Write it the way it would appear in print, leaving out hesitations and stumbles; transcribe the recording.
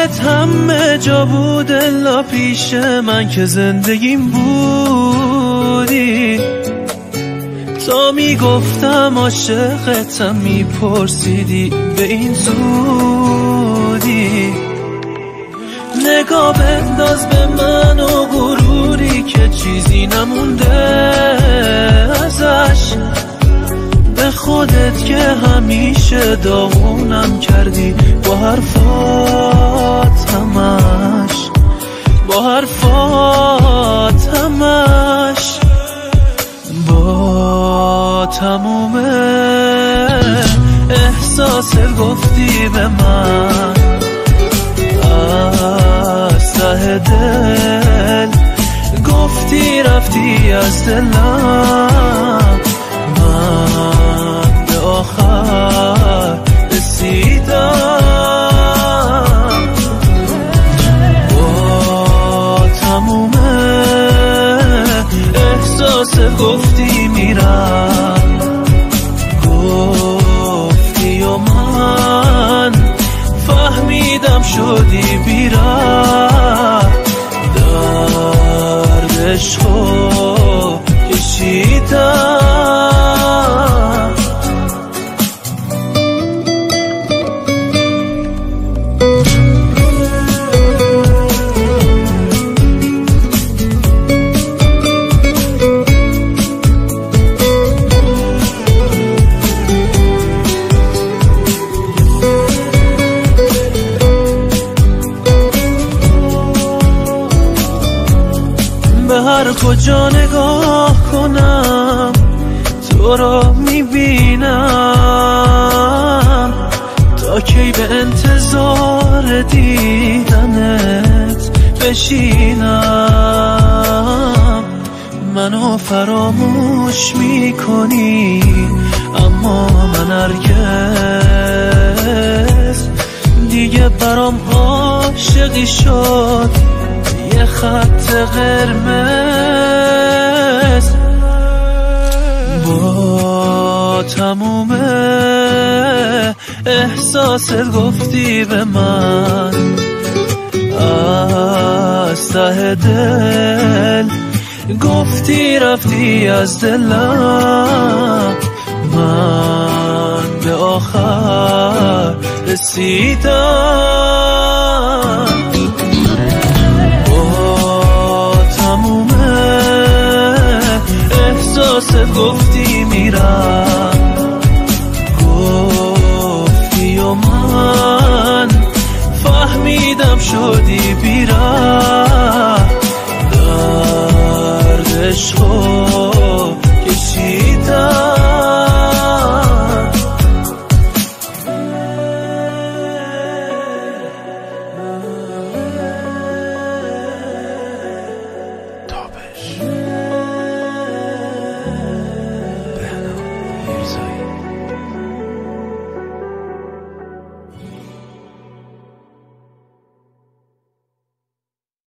خودت همه جا بود الا پیش من که زندگیم بودی. تا میگفتم عاشقتم میپرسیدی به این زودی. نگاه بنداز به من و غروری که چیزی نمونده ازش. به خودت که همیشه داغونم کردی با حرفات همش، با حرفات همش. با تموم احساست گفتی به من از ته دل، گفتی رفتی از دلم. من به آخر رسیدم. با تموم احساست گفتی میرم، گفتی و من فهمیدم شدی بیرم. درد عشقو کشیدم. به هر کجا نگاه کنم تو را میبینم. تا کی به انتظار دیدنت بشینم. منو فراموش میکنی اما من هرگز دیگه برام عاشقی شد یه خط قرمز. با تموم احساست گفتی به من از ته دل، گفتی رفتی از دلم. من به آخر رسیدم. احساست گفتی میرم، گفتی و من فهمیدم شدی بیرم. درد عشقو